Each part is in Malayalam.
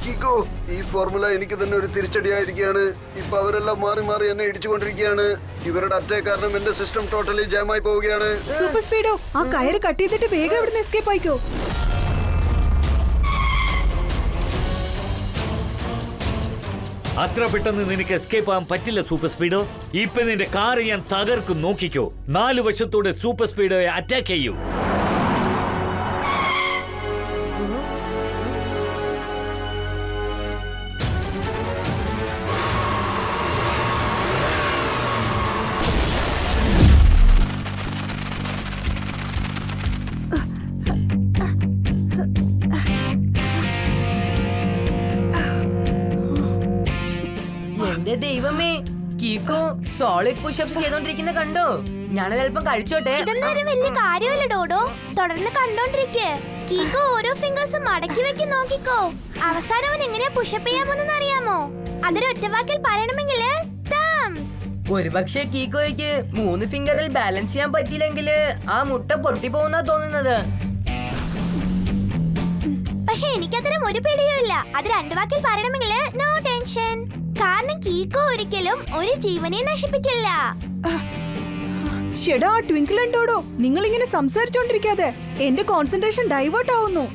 കിക്കോ, ഈ ഫോർമുല എനിക്ക് തന്നെ ഒരു തിരിച്ചടിയായിരിക്കുകയാണ്. ഇപ്പൊ അവരെല്ലാം മാറി മാറി എന്നെ ഇടിച്ചുകൊണ്ടിരിക്കുകയാണ്. ഇവരുടെ അറ്റാക്ക് കാരണം എന്റെ സിസ്റ്റം ടോട്ടലി ജാമായി പോവുകയാണ്. സൂപ്പർ സ്പീഡോ, ആ കയറ് കട്ട് ചെയ്തിട്ട് വേഗം ഇവിടുന്ന് എസ്കേപ്പ് ആയിക്കോ. അത്ര പെട്ടെന്ന് നിനക്ക് എസ്കേപ്പ് ആവാൻ പറ്റില്ല സൂപ്പർ സ്പീഡോ. ഇപ്പൊ നിന്റെ കാർ ഞാൻ തകർക്കും, നോക്കിക്കോ. 4 വശത്തോടെ സൂപ്പർ സ്പീഡോയെ അറ്റാക്ക് ചെയ്യൂ. എന്റെ ദൈവമേ, കീക്കോ സോളിഡ് പുഷപ്സ് ചെയ്തോണ്ടിരിക്കുന്ന കണ്ടോ? ഞാനത് അല്പം കഴിച്ചോട്ടെ. ഇതൊന്നും ഒരു വലിയ കാര്യമല്ല ഡോഡോ, തുടർന്ന് കണ്ടോണ്ടിരിക്കേ. കീക്കോ ഓരോ ഫിംഗേഴ്സും മടക്കി വെക്കി നോക്കിക്കോ. അവസാനം അവൻ എങ്ങനെയാ പുഷപ്പ് ചെയ്യാമെന്ന് അറിയാമോ? അതൊരു ഒറ്റവാക്കിൽ പറയണമെങ്കിൽ ഒരുപക്ഷെ കീക്കോയ്ക്ക് 3 ഫിംഗറിൽ ബാലൻസ് ചെയ്യാൻ പറ്റിയില്ലെങ്കിൽ ആ മുട്ട പൊട്ടിപ്പോകുന്നാ തോന്നുന്നത്. പക്ഷെ എനിക്കത്തരം ഒരു പേടിയും ഇല്ല. അത് 2 വാക്കിൽ പറയണമെങ്കിൽ നോ ടെൻഷൻ. കാരണം കീക്കോ ഒരിക്കലും ഒരു ജീവനെ നശിപ്പിക്കില്ല. ഷെടാ ട്വിങ്കിൾ ഉണ്ടോടോ, നിങ്ങൾ ഇങ്ങനെ സംസാരിച്ചോണ്ടിരിക്കാതെ എന്റെ കോൺസെൻട്രേഷൻ ഡൈവേർട്ട് ആവുന്നു.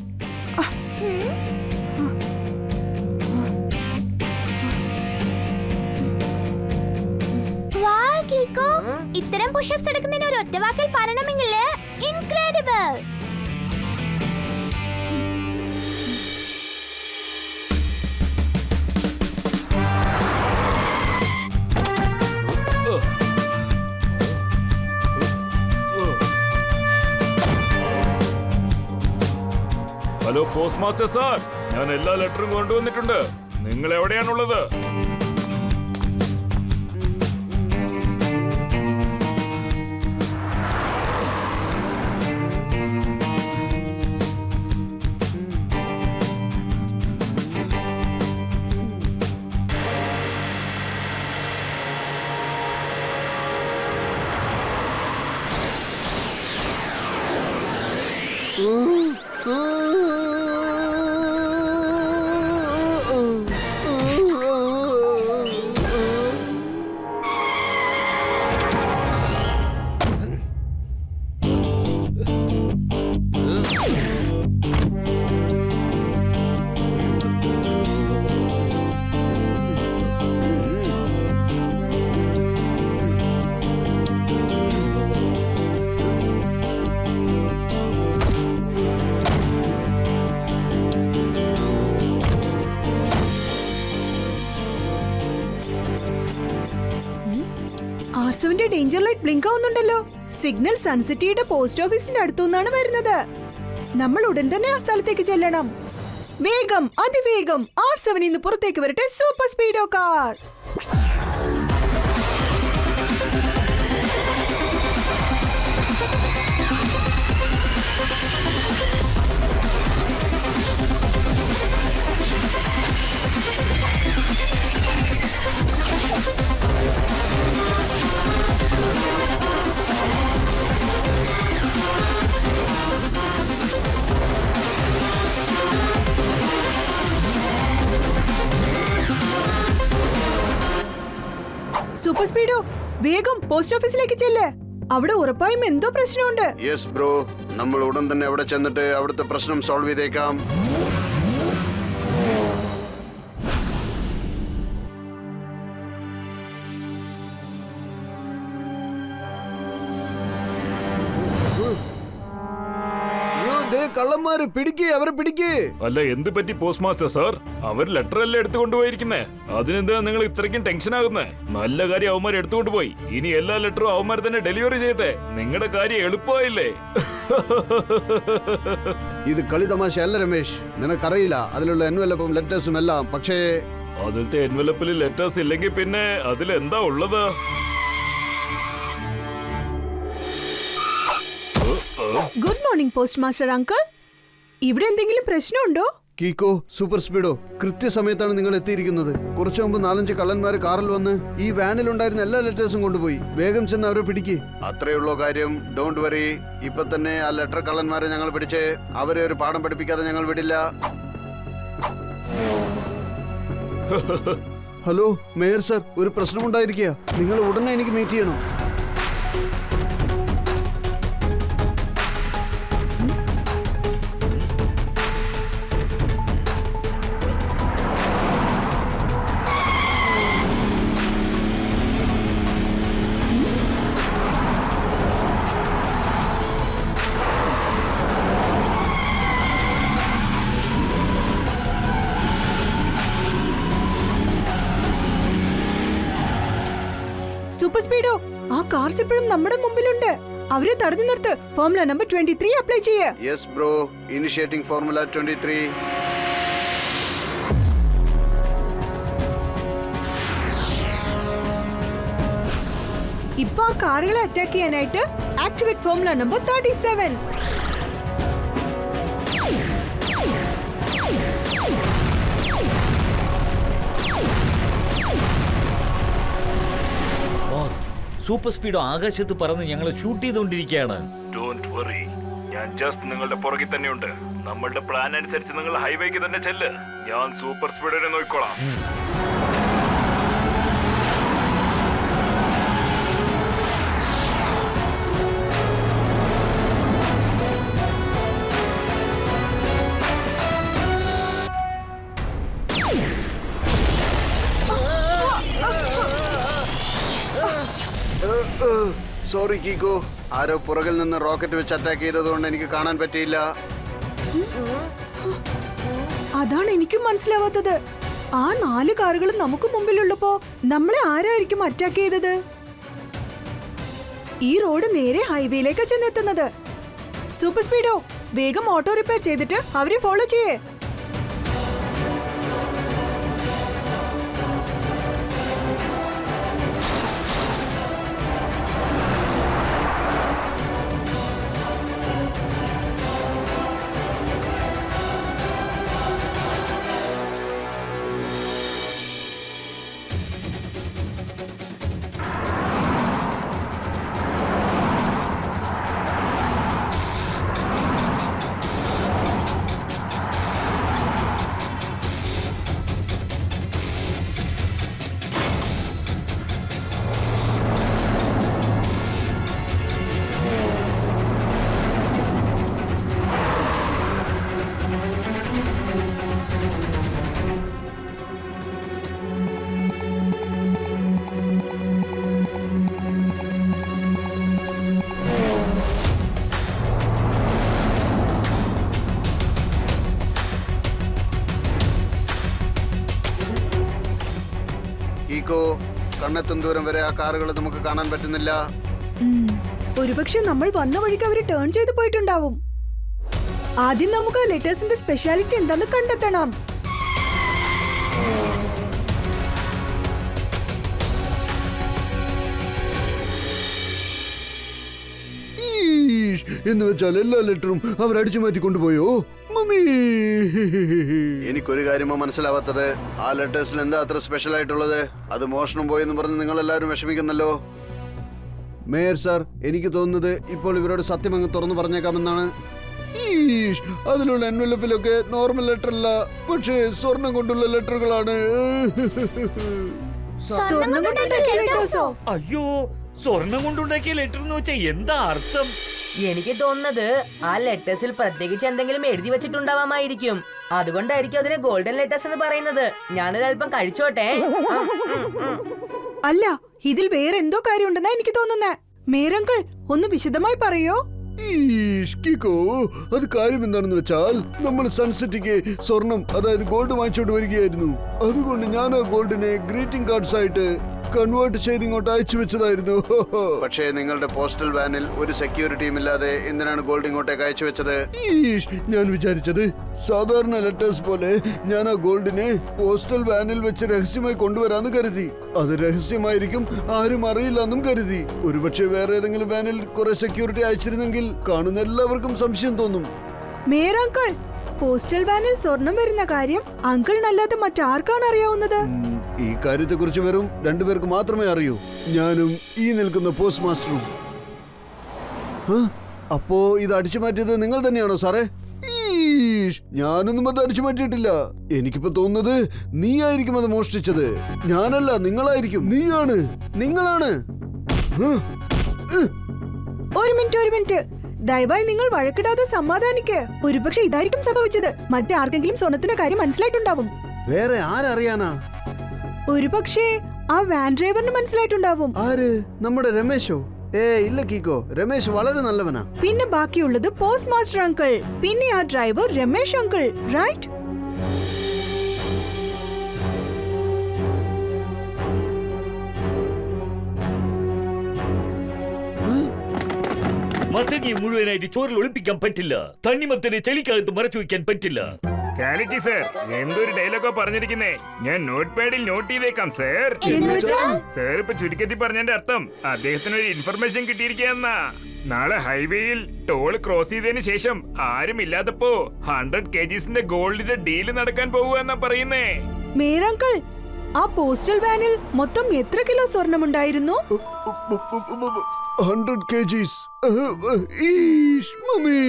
വാ കീക്കോ, ഇത്തരം പുഷപ്സ് എടുക്കുന്നതിന് ഒരു ഒറ്റ വാക്കിൽ പറയണമെങ്കിൽ incredible. Hello post master sir, ഞാൻ എല്ലാ ലെറ്ററും കൊണ്ടുവന്നിട്ടുണ്ട്. നിങ്ങൾ എവിടെയാണുള്ളത്? ആർസുവിന്റെ ഡേഞ്ചർ ലൈറ്റ് ബ്ലിങ്ക് ആവുന്നുണ്ടല്ലോ. സിഗ്നൽ സൺസിറ്റിയുടെ പോസ്റ്റ് ഓഫീസിന്റെ അടുത്തുനിന്നാണ് വരുന്നത്. നമ്മൾ ഉടൻ തന്നെ ആ സ്ഥലത്തേക്ക് ചെല്ലണം. വേഗം, അതിവേഗം R7 ഇന്ന് പുറത്തേക്ക് വരട്ടെ സൂപ്പർ സ്പീഡോ കാർ. സൂപ്പർ സ്പീഡോ, വേഗം പോസ്റ്റ് ഓഫീസിലേക്ക് ചെല്ല്. അവിടെ ഉറപ്പായും എന്തോ പ്രശ്നമുണ്ട്. യെസ് ബ്രോ, നമ്മൾ ഉടൻ തന്നെ അവിടെ ചെന്നിട്ട് അവിടുത്തെ പ്രശ്നം സോൾവ് ചെയ്തേക്കാം. കള്ളന്മാര് പിടിക്ക്, അവരെ പിടിക്ക്. അല്ല, എന്ത് പറ്റി പോസ്റ്റ് മാസ്റ്റർ സാർ? അവർ ലെറ്റർ അല്ലേ എടുത്തുകൊണ്ടുപോയിരിക്കുന്നേ. അതിനെന്താ നിങ്ങൾ ഇത്രയ്ക്കും ടെൻഷൻ ആകുന്നേ? നല്ല കാര്യം അവന്മാർ എടുത്തുകൊണ്ടുപോയി. ഇനി എല്ലാ ലെറ്ററും അവന്മാർ തന്നെ ഡെലിവറി ചെയ്യട്ടെ. നിങ്ങളുടെ കാര്യം എളുപ്പമായില്ലേ? ഇത് കളി തമാശ അല്ല രമേശ്, നിനക്കറിയില്ല അതിലുള്ള എൻവലപ്പും ലെറ്റേഴ്സും എല്ലാം. പക്ഷേ അതിലത്തെ എൻവലപ്പിൽ ലെറ്റേഴ്സ് ഇല്ലെങ്കിൽ പിന്നെ അതിലെന്താ ഉള്ളത്? Good morning post master uncle. ഇവിടെ എന്തെങ്കിലും പ്രശ്നമുണ്ടോ? കീക്കോ, സൂപ്പർ സ്പീഡോ, കൃത്യസമയത്താണ് നിങ്ങൾ എത്തിയിരിക്കുന്നത്. കുറച്ചു മുമ്പ് 4-5 കള്ളന്മാര് കാറിൽ വന്ന് ഈ വാനിലുണ്ടായിരുന്ന എല്ലാ ലെറ്റേഴ്സും കൊണ്ടുപോയി. വേഗം ചെന്ന് അവരെ പിടിക്ക്. അത്രയുള്ളൂ കാര്യം. Don't worry. ഇപ്പൊ തന്നെ ആ ലെറ്റർ കള്ളന്മാരെ ഞങ്ങൾ പിടിച്ച് അവരെ ഒരു പാഠം പഠിപ്പിക്കാതെ ഞങ്ങൾ വിടില്ല. ഹലോ മേയർ സർ, ഒരു പ്രശ്നമുണ്ടായിരിക്കുക. നിങ്ങൾ ഉടനെ എനിക്ക് മീറ്റ് ചെയ്യണം. സൂപ്പർ സ്പീഡോ, ആ കാർസ് ഇപ്പോഴും നമ്മുടെ മുമ്പിലുണ്ട്. അവരെ തടഞ്ഞു നിർത്ത്. ഫോർമുല നമ്പർ 23 അപ്ലൈ ചെയ്യേ. Yes bro, initiating formula 23. ഇപ്പൊ ആ കാറുകളെ അറ്റാക്ക് ചെയ്യാനായിട്ട് activate formula number 37. Boss, super speedo ആകാശത്ത് പറന്ന് ഞങ്ങൾ ഷൂട്ട് ചെയ്തുകൊണ്ടിരിക്കുകയാണ്. ഡോണ്ട് വറി, ഞാൻ ജസ്റ്റ് നിങ്ങളുടെ പുറകിൽ തന്നെയുണ്ട്. നമ്മളുടെ പ്ലാൻ അനുസരിച്ച് നിങ്ങൾ ഹൈവേക്ക് തന്നെ ചെല്ല്. ഞാൻ സൂപ്പർ സ്പീഡിനെ നോക്കിക്കോളാം. സോറി കീക്കോ, ആരോ പുറകിൽ നിന്ന് റോക്കറ്റ് വെച്ച് അറ്റാക്ക് ചെയ്തതുകൊണ്ട് എനിക്ക് കാണാൻ പറ്റിയില്ല. അതാണ് എനിക്കും മനസ്സിലാവാത്തത്. ആ 4 കാറുകളും നമുക്ക് മുമ്പിലുള്ളപ്പോ നമ്മളെ ആരായിരിക്കും അറ്റാക്ക് ചെയ്തത്? ഈ റോഡ് നേരെ ഹൈവേയിലേക്ക് ചെന്നെത്തുന്നത്. സൂപ്പർ സ്പീഡോ, വേഗം ഓട്ടോ റിപ്പയർ ചെയ്തിട്ട് അവരെ ഫോളോ ചെയ്യേ. കീക്കോ, കണ്ണെത്തും ദൂരം വരെ ആ കാറുകൾ നമുക്ക് കാണാൻ പറ്റുന്നില്ല. ഒരുപക്ഷെ നമ്മൾ വന്ന വഴിക്ക് അവര് ടേൺ ചെയ്ത് പോയിട്ടുണ്ടാവും. ആദ്യം നമുക്ക് ലെറ്റേഴ്സിന്റെ സ്പെഷ്യാലിറ്റി എന്താന്ന് കണ്ടെത്തണം. എന്ന് വെച്ചാൽ എല്ലാ ലെറ്ററും അവർ അടിച്ചു മാറ്റി കൊണ്ടുപോയോ? മമ്മി, എനിക്കൊരു കാര്യമോ മനസ്സിലാവാത്തത്. ആ ലെറ്റേഴ്സിൽ എന്താ അത്ര സ്പെഷ്യൽ ആയിട്ടുള്ളത്? അത് മോഷണം പോയെന്ന് പറഞ്ഞ് നിങ്ങൾ എല്ലാവരും വിഷമിക്കുന്നല്ലോ. മേയർ സാർ, എനിക്ക് തോന്നുന്നത് ഇപ്പോൾ ഇവരോട് സത്യം അങ്ങ് തുറന്നു പറഞ്ഞേക്കാമെന്നാണ്. അതിലുള്ള എൻവലപ്പിലൊക്കെ നോർമൽ ലെറ്റർ അല്ല, പക്ഷേ സ്വർണം കൊണ്ടുള്ള ലെറ്ററുകളാണ്. സ്വർണ്ണം കൊണ്ടുണ്ടാക്കിയ ലെറ്റേഴ്സോ? അയ്യോ, സ്വർണം കൊണ്ടുണ്ടാക്കിയ ലെറ്റർ എന്ന് വെച്ചാൽ എന്താ അർത്ഥം? എനിക്ക് തോന്നുന്നത് ആ ലെറ്റേഴ്സിൽ പ്രത്യേകിച്ച് എന്തെങ്കിലും എഴുതി വെച്ചിട്ടുണ്ടാവാമായിരിക്കും. അതുകൊണ്ടായിരിക്കും അതിനെ ഗോൾഡൻ ലെറ്റേഴ്സ് എന്ന് പറയുന്നത്. ഞാനൊരല്പം കഴിച്ചോട്ടെ. അല്ല, ഇതിൽ വേറെ എന്തോ കാര്യമുണ്ടെന്നാ എനിക്ക് തോന്നുന്നേ. മേരങ്കിൾ, ഒന്ന് വിശദമായി പറയോ? കീക്കോ, അത് കാര്യം എന്താണെന്ന് വെച്ചാൽ നമ്മൾ സൺസിറ്റിക്ക് സ്വർണം, അതായത് ഗോൾഡ് വാങ്ങിച്ചോണ്ട് വരികയായിരുന്നു. അതുകൊണ്ട് ഞാൻ ആ ഗോൾഡിനെ ഗ്രീറ്റിംഗ് കാർഡ്സ് ആയിട്ട് കൺവേർട്ട് ചെയ്ത് ഇങ്ങോട്ട് അയച്ചു വെച്ചതായിരുന്നു. പക്ഷേ നിങ്ങളുടെ പോസ്റ്റൽ വാനിൽ ഒരു സെക്യൂരിറ്റിയും ഇല്ലാതെ എന്തിനാണ് ഗോൾഡ് ഇങ്ങോട്ടേക്ക് അയച്ചു വെച്ചത്? ഞാൻ വിചാരിച്ചത് സാധാരണ ലെറ്റേഴ്സ് പോലെ ഞാൻ ആ ഗോൾഡിനെ പോസ്റ്റൽ വാനിൽ വെച്ച് രഹസ്യമായി കൊണ്ടുവരാന്ന് കരുതി. അത് രഹസ്യമായിരിക്കും, ആരും അറിയില്ല എന്നും കരുതി. ഒരുപക്ഷെ വേറെ ഏതെങ്കിലും വാനിൽ കുറെ സെക്യൂരിറ്റി അയച്ചിരുന്നെങ്കിൽ കാണുന്ന എല്ലാവർക്കും സംശയം തോന്നും. മേരങ്കിൾ, പോസ്റ്റൽ വാനിൽ സ്വർണം വരുന്ന കാര്യം അങ്കിളിനല്ലാതെ മറ്റാർക്കാണ് അറിയാവുന്നത്? ഈ കാര്യത്തെക്കുറിച്ച് വെറും 2 പേർക്ക് മാത്രമേ അറിയൂ, ഞാനും ഈ നിൽക്കുന്ന പോസ്റ്റ് മാസ്റ്ററും. അപ്പോ ഇത് അടിച്ചു മാറ്റിയത് നിങ്ങൾ തന്നെയാണോ സാറേ? രമേശ്, ഞാനൊന്നും അത് അടിച്ചു മാറ്റിയിട്ടില്ല. എനിക്കിപ്പോ തോന്നുന്നത് നീ ആയിരിക്കും അത് മോഷ്ടിച്ചത്. ഞാനല്ല, നിങ്ങളായിരിക്കും. നിങ്ങളാണ്. ഒരു മിനിറ്റ്, ദയവായി നിങ്ങൾ വഴക്കിടാതെ സമാധാനിക്ക്. ഒരുപക്ഷെ ഇതായിരിക്കും സംഭവിച്ചത്. മറ്റാർക്കെങ്കിലും സ്വർണത്തിന്റെ കാര്യം മനസ്സിലായിട്ടുണ്ടാവും. വേറെ ആരറിയാനാ? ഒരുപക്ഷെ ആ വാൻ ഡ്രൈവറിന് മനസ്സിലായിട്ടുണ്ടാവും. ആര്? നമ്മുടെ രമേശോ? ഇല്ല കീക്കോ, രമേശ് വളരെ നല്ലവനാ. പിന്നെ ബാക്കിയുള്ളത് പോസ്റ്റ് മാസ്റ്റർ അങ്കിൾ, പിന്നെ ആ ഡ്രൈവർ രമേശ് അങ്കിൾ, റൈറ്റ്? മത്തങ്ങി മുഴുവനായിട്ട് ചോറിൽ ഒളിപ്പിക്കാൻ പറ്റില്ല. തണ്ണിമത്തനെ ചെളിക്കകത്ത് മറച്ചു വെക്കാൻ പറ്റില്ല. കാലിറ്റി സർ, എന്തൊരു ഡയലോഗോ പറഞ്ഞിരിക്കുന്നേ. ഞാൻ നോട്ട് പാഡിൽ നോട്ട് ചെയ്തേക്കാം സർ. സർ ഇപ്പൊ ചുരുക്കത്തിൽ പറഞ്ഞതിന്റെ അർത്ഥം അദ്ദേഹത്തിന് ഒരു ഇൻഫർമേഷൻ കിട്ടിയിരിക്കുകയെന്നാ. നാളെ ഹൈവേയിൽ ടോൾ ക്രോസ് ചെയ്തതിന് ശേഷം ആരും ഇല്ലാത്തപ്പോ 100 kgsന്റെ ഗോൾഡിന്റെ ഡീല് നടക്കാൻ പോവുക പറയുന്നേ. മേരങ്കിൾ, ആ പോസ്റ്റൽ വാനിൽ മൊത്തം എത്ര കിലോ സ്വർണമുണ്ടായിരുന്നു? 100 kgs. മമ്മി,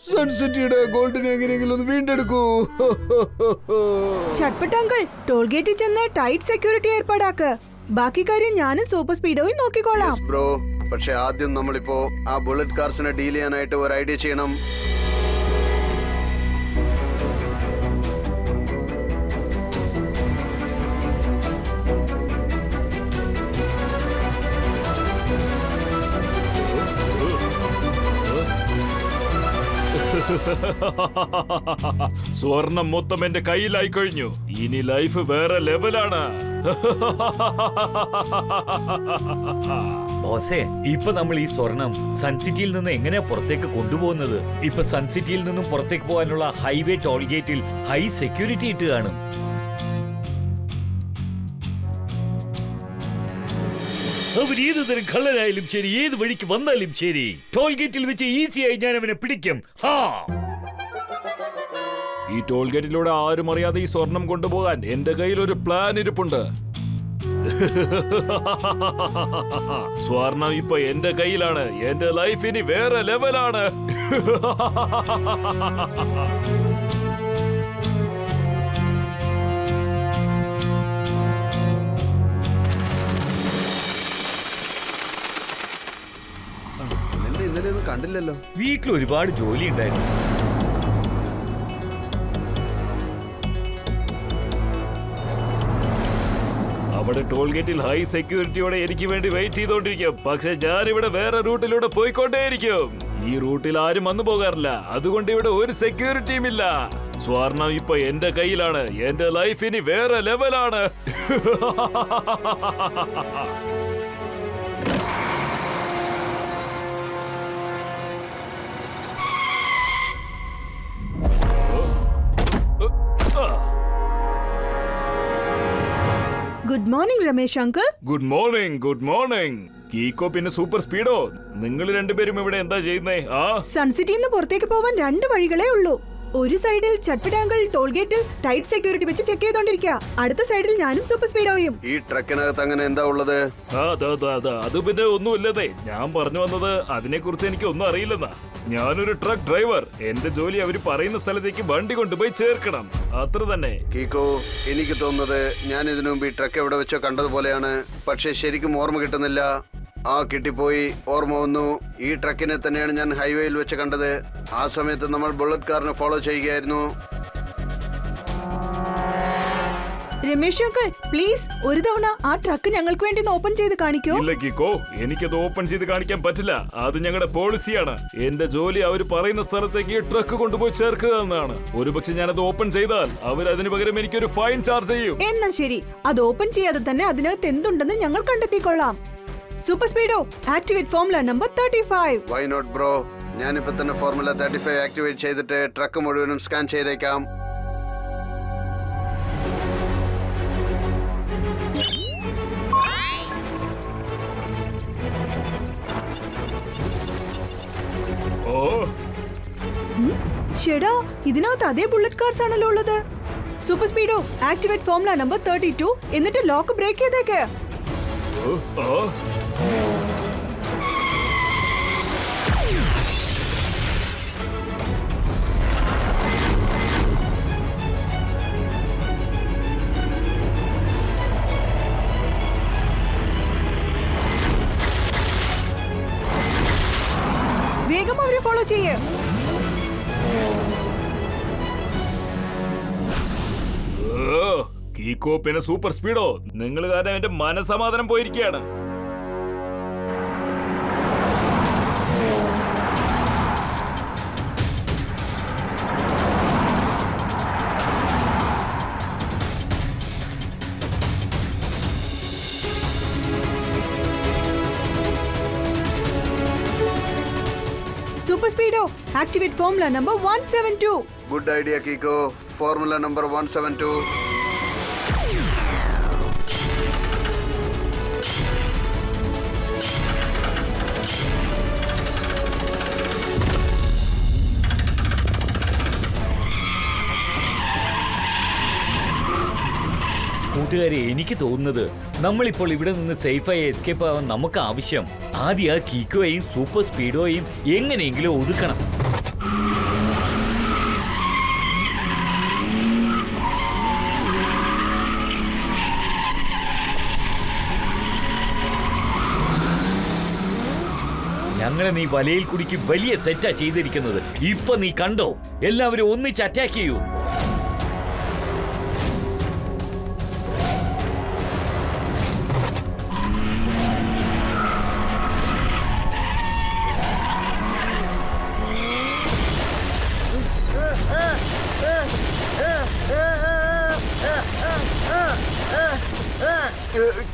സൺസിറ്റിയുടെ ഗോൾഡിനെ എങ്ങനെയെങ്കിലും ഒന്ന് വീണ്ടെടുക്കൂ. ചട്പട്ട് അങ്കിൾ, ടോൾ ഗേറ്റിൽ ചെന്ന് ടൈറ്റ് സെക്യൂരിറ്റി ഏർപ്പാടാക്ക്. ബാക്കി കാര്യം ഞാനും സൂപ്പർ സ്പീഡോയും നോക്കിക്കോളാം. ബ്രോ, പക്ഷെ ആദ്യം നമ്മളിപ്പോ ആ ബുള്ളറ്റ് കാർസിനെ ഡീൽ ചെയ്യാനായിട്ട് ഒരു ഐഡിയ ചെയ്യണം. സ്വർണം മൊത്തം എന്റെ കയ്യിലായി കഴിഞ്ഞു. ഇനി ലൈഫ് വേറെ ലെവലാണ്. ബോസേ, ഇപ്പൊ നമ്മൾ ഈ സ്വർണം സൺസിറ്റിയിൽ നിന്ന് എങ്ങനെയാ പുറത്തേക്ക് കൊണ്ടുപോകുന്നത്? ഇപ്പൊ സൺസിറ്റിയിൽ നിന്നും പുറത്തേക്ക് പോകാനുള്ള ഹൈവേ ടോൾ ഗേറ്റിൽ ഹൈ സെക്യൂരിറ്റി ഇട്ട് കാണും. അവർ ഏത് തരം കള്ളനായാലും ശരി, ഏത് വഴിക്ക് വന്നാലും ശരി, ടോൾ ഗേറ്റിൽ വെച്ച് ഈസിയായി ഞാൻ അവനെ പിടിക്കും. ഈ ടോൾ ഗേറ്റിലൂടെ ആരും അറിയാതെ ഈ സ്വർണം കൊണ്ടുപോകാൻ എന്റെ കയ്യിൽ ഒരു പ്ലാൻ ഇരിപ്പുണ്ട്. സ്വർണം ഇപ്പൊ എന്റെ കയ്യിലാണ്. എന്റെ ലൈഫ് ഇനി വേറെ ലെവലാണ്. ഇന്നലെ ഒന്നും കണ്ടില്ലല്ലോ. വീട്ടിൽ ഒരുപാട് ജോലി ഉണ്ടായിരുന്നു. അവിടെ ടോൾ ഗേറ്റിൽ ഹൈ സെക്യൂരിറ്റിയോടെ എനിക്ക് വേണ്ടി വെയിറ്റ് ചെയ്തോണ്ടിരിക്കും. പക്ഷെ ഞാൻ ഇവിടെ വേറെ റൂട്ടിലൂടെ പോയിക്കൊണ്ടേയിരിക്കും. ഈ റൂട്ടിൽ ആരും വന്നു പോകാറില്ല. അതുകൊണ്ട് ഇവിടെ ഒരു സെക്യൂരിറ്റിയും ഇല്ല. സ്വർണം ഇപ്പൊ എന്റെ കയ്യിലാണ്. എന്റെ ലൈഫ് ഇനി വേറെ ലെവലാണ്. Good morning Ramesh uncle. Good morning, good morning. കീക്കോ പിന്നെ സൂപ്പർ സ്പീഡോ, നിങ്ങൾ രണ്ടുപേരും ഇവിടെ എന്താ ചെയ്യുന്നേ? സൺസിറ്റിയിൽ നിന്ന് പുറത്തേക്ക് പോവാൻ 2 വഴികളേ ഉള്ളൂ. ഒരു സൈഡിൽ ചട്പടാങ്കിൾ ടോൾ ഗേറ്റിൽ ടൈറ്റ് സെക്യൂരിറ്റി വെച്ച് ചെക്ക് ചെയ്തോണ്ടിരിക്കുക. അടുത്ത സൈഡിൽ ഞാനും സൂപ്പർ സ്പീഡോയും. ഈ ട്രക്കിനകത്ത് അങ്ങനെ എന്താ ഉള്ളത്? അത് പിന്നെ ഒന്നുമില്ലതേ. ഞാൻ പറഞ്ഞു വന്നത് അതിനെ കുറിച്ച് എനിക്ക് ഒന്നും അറിയില്ലെന്നാ. ഞാനൊരു ട്രക്ക് ഡ്രൈവർ. എന്റെ ജോലി അവര് പറയുന്ന സ്ഥലത്തേക്ക് വണ്ടി കൊണ്ടുപോയി ചേർക്കണം, അത്ര തന്നെ. കീക്കോ, എനിക്ക് തോന്നുന്നത് ഞാൻ ഇതിനു മുമ്പ് ഈ ട്രക്ക് എവിടെ വെച്ചോ കണ്ടതുപോലെയാണ്. പക്ഷെ ശരിക്കും ഓർമ്മ കിട്ടുന്നില്ല. കിട്ടിപ്പോയി, ഓർമ്മ വന്നു. ഈ ട്രക്കിനെ തന്നെയാണ് ഞാൻ ഹൈവേയിൽ വെച്ച് കണ്ടത്. ആ സമയത്ത് നമ്മൾ ബുള്ളറ്റ് കാറിനെ ഫോളോ ചെയ്യുകയായിരുന്നു. രമേശ് അങ്കിൾ, പ്ലീസ് ഒരു തവണ ആ ട്രക്ക് ഞങ്ങൾക്ക് വേണ്ടി ഓപ്പൺ ചെയ്ത് കാണിക്കോ? ഇല്ല കീക്കോ, എനിക്കത് ഓപ്പൺ ചെയ്ത് കാണിക്കാൻ പറ്റില്ല. അത് ഞങ്ങളുടെ പോളിസിയാണ്. എന്റെ ജോലി അവർ പറയുന്ന സ്ഥലത്തേക്ക് ട്രക്ക് കൊണ്ടുപോയി ചേർക്കുക എന്നതാണ്. ഒരുപക്ഷെ ഞാനത് ഓപ്പൺ ചെയ്താൽ അവർ അതിന് പകരം എനിക്കൊരു ഫൈൻ ചാർജ് ചെയ്യും. എന്നാ ശരി, അത് ഓപ്പൺ ചെയ്യാതെ തന്നെ അതിനകത്ത് എന്തുണ്ടെന്ന് ഞങ്ങൾ കണ്ടെത്തിക്കൊള്ളാം. Super speedo, activate formula number 35. Why not bro? ഞാനിപ്പോ തന്നെ ഫോർമുല 35 ആക്ടിവേറ്റ് ചെയ്തിട്ട് ട്രക്ക് മുഴുവനും സ്കാൻ ചെയ്തേക്കാം. ഷെടാ, ഇതിനകത്ത് അതേ ബുള്ളറ്റ് കാർസ് ആണല്ലോ ഉള്ളത്. Super speedo, activate formula number 32 എന്നിട്ട് ലോക്ക് ബ്രേക്ക് ചെയ്തേക്ക്. ഫോളോ ചെയ്യ്. കീക്കോ പിന്നെ സൂപ്പർ സ്പീഡോ, നിങ്ങൾ കാരണം എന്റെ മനസമാധാനം പോയിരിക്കുകയാണ്. Super speedo, activate formula number 172. Good idea കീക്കോ. Formula number 172. കൂട്ടുകാരെ, എനിക്ക് തോന്നുന്നത് നമ്മളിപ്പോൾ ഇവിടെ നിന്ന് സേഫായി എസ്കേപ്പ് ആവാൻ നമുക്ക് ആവശ്യം ആദ്യം ആ കീക്കോയെയും സൂപ്പർ സ്പീഡോയെയും എങ്ങനെയെങ്കിലും ഒതുക്കണം. ഞങ്ങളെ നീ വലയിൽ കുടുക്കി വലിയ തെറ്റാ ചെയ്തിരിക്കുന്നത്. ഇപ്പൊ നീ കണ്ടോ, എല്ലാവരും ഒന്നിച്ച് അറ്റാക്ക് ചെയ്യൂ.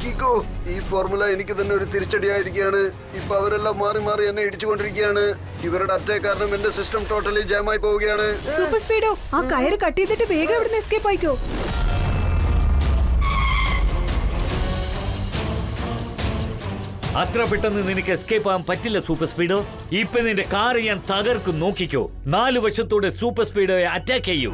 കീക്കോ, ഈ ഫോർമുല എനിക്ക് തന്നെ ഒരു തിരിച്ചടിയായിരിക്കുകയാണ്. ഇപ്പൊ അവരെല്ലാം മാറി മാറി എന്നെ ഇടിച്ചുകൊണ്ടിരിക്കുകയാണ്. ഇവരുടെ അറ്റാക്ക് കാരണം എന്റെ സിസ്റ്റം ടോട്ടലി ജാമായി പോവുകയാണ്. സൂപ്പർ സ്പീഡോ, ആ കയറ് കട്ട് ചെയ്തിട്ട് വേഗം ഇവിടുന്ന് എസ്കേപ്പ് ആയിക്കോ. അത്ര പെട്ടെന്ന് നിനക്ക് എസ്കേപ്പ് ആവാൻ പറ്റില്ല സൂപ്പർ സ്പീഡോ. ഇപ്പൊ നിന്റെ കാർ ഞാൻ തകർക്കും, നോക്കിക്കോ. 4 വശത്തോടെ സൂപ്പർ സ്പീഡോയെ അറ്റാക്ക് ചെയ്യൂ.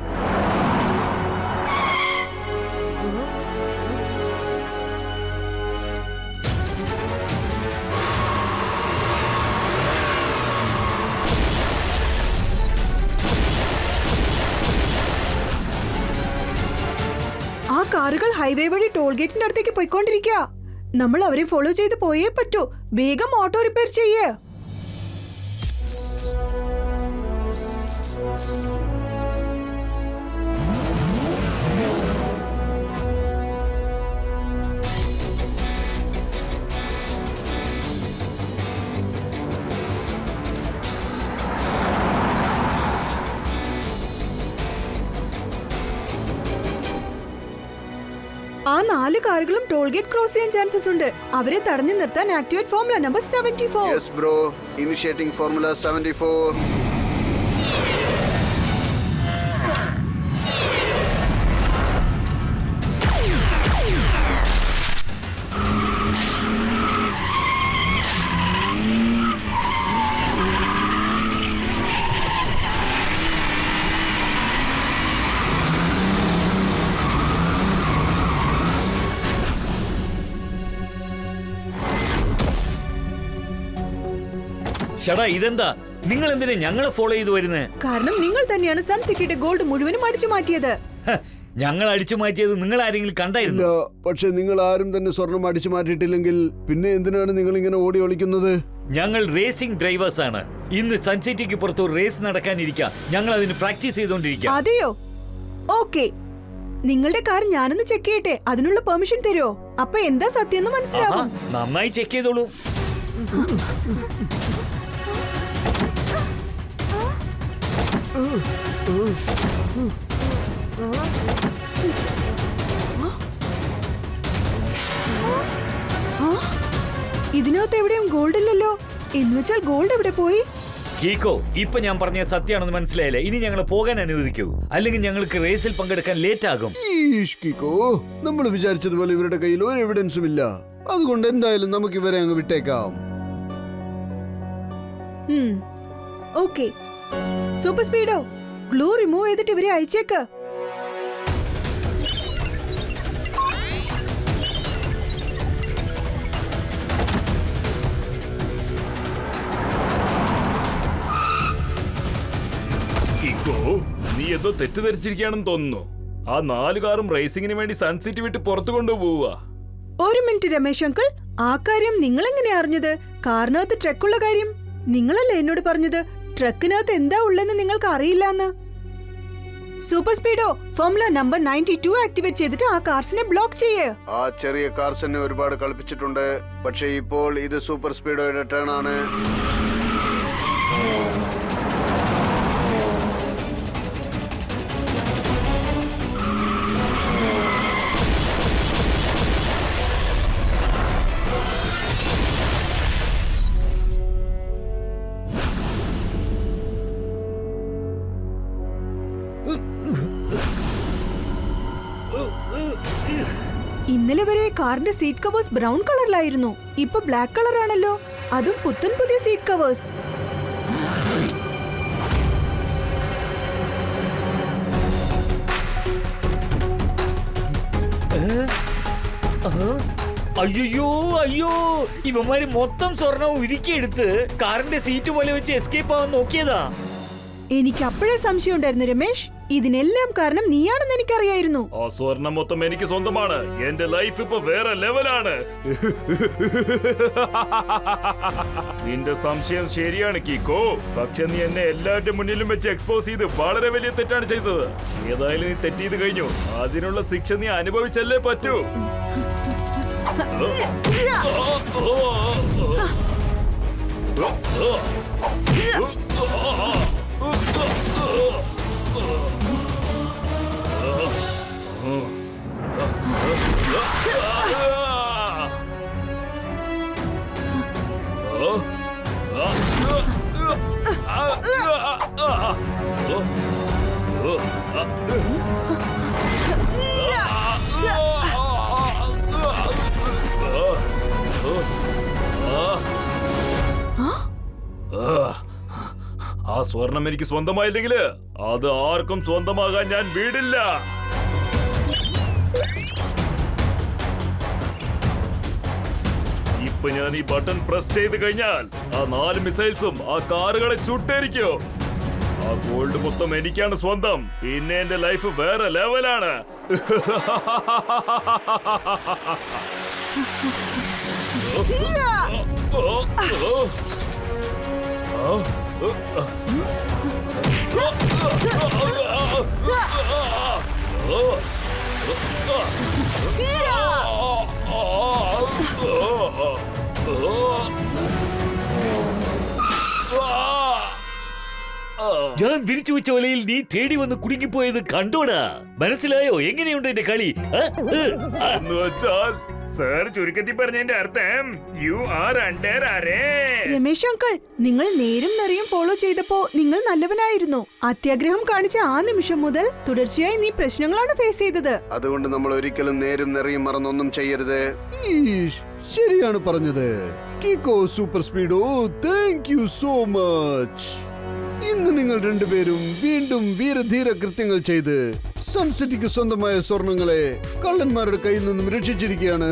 ആ കാറുകൾ ഹൈവേ വഴി ടോൾ ഗേറ്റിന്റെ അടുത്തേക്ക് പോയിക്കൊണ്ടിരിക്കുക. നമ്മൾ അവരെ ഫോളോ ചെയ്ത് പോയേ പറ്റൂ. വേഗം ഓട്ടോ റിപ്പയർ ചെയ്യേ. ആ 4 കാറുകളും ടോൾ ഗേറ്റ് ക്രോസ് ചെയ്യാൻ ചാൻസസ് ഉണ്ട്. അവരെ തടഞ്ഞു നിർത്താൻ activate formula number 74. Yes bro, initiating formula 74. ഷടാ, ഇതെന്താ? നിങ്ങൾ എന്തിനാ ഞങ്ങളെ ഫോളോ ചെയ്ത് വരുന്നത്? കാരണം നിങ്ങൾ തന്നെയാണ് സൺ സിറ്റിയുടെ ഗോൾഡ് മുഴുവനും അടിച്ചു മാറ്റിയത്. ഞങ്ങൾ അടിച്ചു മാറ്റിയത് നിങ്ങൾ ആരെങ്കിലും ഇല്ല, കണ്ടായിരുന്നു? പക്ഷെ നിങ്ങൾ ആരും തന്നെ സ്വർണം അടിച്ചു മാറ്റിയിട്ടില്ലെങ്കിൽ പിന്നെ എന്തിനാണ് നിങ്ങൾ ഇങ്ങനെ ഓടി ഒളിക്കുന്നത്? ഞങ്ങൾ റേസിംഗ് ഡ്രൈവേഴ്സ് ആണ്. ഇന്ന് സൺസിറ്റിക്ക് പുറത്ത് ഒരു റേസ് നടക്കാനിരിക്കുക. ഞങ്ങൾ അതിന് പ്രാക്ടീസ് ചെയ്തോണ്ടിരിക്കുക. അതെയോ? ഓക്കെ, നിങ്ങളുടെ കാർ ഞാനൊന്ന് ചെക്ക് ചെയ്യട്ടെ. അതിനുള്ള പെർമിഷൻ തരുമോ? അപ്പൊ എന്താ സത്യം എന്ന് മനസ്സിലാവും. നന്നായി ചെക്ക് ചെയ്തോളൂ. ഇതിനകത്ത് എവിടെയും ഗോൾഡ് ഇല്ലല്ലോ. എന്നുവെച്ചാൽ ഗോൾഡ് എവിടെ പോയി? കീക്കോ, ഇപ്പൊ ഞാൻ പറഞ്ഞ സത്യമാണെന്ന് മനസ്സിലായില്ലേ? ഇനി ഞങ്ങൾ പോകാൻ അനുവദിക്കൂ, അല്ലെങ്കിൽ ഞങ്ങൾക്ക് റേസിൽ പങ്കെടുക്കാൻ ലേറ്റ് ആകും. കീക്കോ, നമ്മൾ വിചാരിച്ചതുപോലെ ഇവരുടെ കയ്യിൽ ഒരു എവിഡൻസും ഇല്ല. അതുകൊണ്ട് എന്തായാലും നമുക്ക് ഇവരെ അങ്ങ് വിട്ടേക്കാം. ഓക്കെ, സൂപ്പർ സ്പീഡോ, ഗ്ലൂ റിമൂവ് ചെയ്തിട്ട് ഇവരെ അയച്ചേക്ക്. നീ എന്തോ തെറ്റിദ്ധരിച്ചിരിക്കുകയാണെന്ന് തോന്നുന്നു. ആ 4 കാറും റേസിംഗിന് വേണ്ടി സൺസിറ്റി വിട്ട് പുറത്തു കൊണ്ടുപോവുക. ഒരു മിനിറ്റ് രമേശ് അങ്കിൾ, ആ കാര്യം നിങ്ങൾ എങ്ങനെയാ അറിഞ്ഞത്? കാറിനകത്ത് ട്രക്കുള്ള കാര്യം നിങ്ങളല്ലേ എന്നോട് പറഞ്ഞത്? ട്രക്കിനകത്ത് എന്താ ഉള്ളെന്ന് നിങ്ങൾക്ക് അറിയില്ലെന്ന്. സൂപ്പർ സ്പീഡോ, ഫോർമുല നമ്പർ 92 ആക്ടിവേറ്റ് ചെയ്തിട്ട് ആ കാർസിനെ ബ്ലോക്ക് ചെയ്യേ. ആ ചെറിയ കാർസിനെ ഒരുപാട് കളിപ്പിച്ചിട്ടുണ്ട്. പക്ഷെ ഇപ്പോൾ ഇത് സൂപ്പർ സ്പീഡോയുടെ ടേൺ ആണ്. ഇന്നലെ വരെ കാറിന്റെ സീറ്റ് കവേഴ്സ് ബ്രൗൺ കളറിലായിരുന്നു. ഇപ്പൊ ബ്ലാക്ക് കളർ ആണല്ലോ, അതും പുത്തൻ പുതിയ സീറ്റ് കവേഴ്സ്. അയ്യോ അയ്യോ, ഇവന്മാര് മൊത്തം സ്വർണം ഉരുക്കിയെടുത്ത് കാറിന്റെ സീറ്റ് പോലെ വെച്ച് എസ്കേപ്പ് ആവാൻ നോക്കിയതാ. എനിക്ക് അപ്പോഴേ സംശയം ഉണ്ടായിരുന്നു രമേശ്, ഇതിനെല്ലാം കാരണം നീയാണെന്ന് എനിക്കറിയായിരുന്നു. ആ സ്വർണം മൊത്തം എനിക്ക് സ്വന്തമാണ്. എന്റെ ലൈഫ് ഇപ്പൊ വേറെ ലെവലാണ്. നിന്റെ സംശയം ശരിയാണ് കീക്കോ. പക്ഷെ നീ എന്നെ എല്ലാവരുടെ മുന്നിലും വെച്ച് എക്സ്പോസ് ചെയ്ത് വളരെ വലിയ തെറ്റാണ് ചെയ്തത്. ഏതായാലും നീ തെറ്റിയത് കഴിഞ്ഞു. അതിനുള്ള ശിക്ഷ നീ അനുഭവിച്ചല്ലേ പറ്റൂ. ആ സ്വർണം എനിക്ക് സ്വന്തമായില്ലെങ്കിൽ അത് ആർക്കും സ്വന്തമാകാൻ ഞാൻ വീടില്ല. ഇപ്പൊ ഞാൻ ഈ ബട്ടൺ പ്രസ് ചെയ്ത് കഴിഞ്ഞാൽ ആ 4 മിസൈൽസും ആ കാറുകളെ ചുട്ടേരിക്കും. ആ ഗോൾഡ് മൊത്തം എനിക്കാണ് സ്വന്തം. പിന്നെ എന്റെ ലൈഫ് വേറെ ലെവലാണ്. ഞാൻ വിരിച്ചു വെച്ച വലയിൽ നീ തേടി വന്ന് കുടുങ്ങിപ്പോയത് കണ്ടോടാ. മനസ്സിലായോ എങ്ങനെയുണ്ട് എന്റെ കളി? എന്നുവെച്ചാൽ സർ, ചുരുക്കത്തിൽ പറഞ്ഞതിന്റെ അർത്ഥം you are under arrest. Ramesh uncle, നിങ്ങൾ നേരും നിറയും ഫോളോ ചെയ്തപ്പോ നിങ്ങൾ നല്ലവനായിരുന്നു. അത്യാഗ്രഹം കാണിച്ച ആ നിമിഷം മുതൽ തുടർച്ചയായി നീ പ്രശ്നങ്ങളാണ് ഫേസ് ചെയ്തത്. അതുകൊണ്ട് നമ്മൾ ഒരിക്കലും നേരും നിറയും മറന്നൊന്നും ചെയ്യരുത്. ശരിയാണ് പറഞ്ഞത് കീക്കോ super speedo. Thank you so much. ഇന്ന് നിങ്ങൾ രണ്ടുപേരും വീണ്ടും വീരധീര കൃത്യങ്ങൾ ചെയ്ത് സൺസിറ്റിക്ക് സ്വന്തമായ സ്വർണങ്ങളെ കള്ളന്മാരുടെ കയ്യിൽ നിന്നും രക്ഷിച്ചിരിക്കുകയാണ്.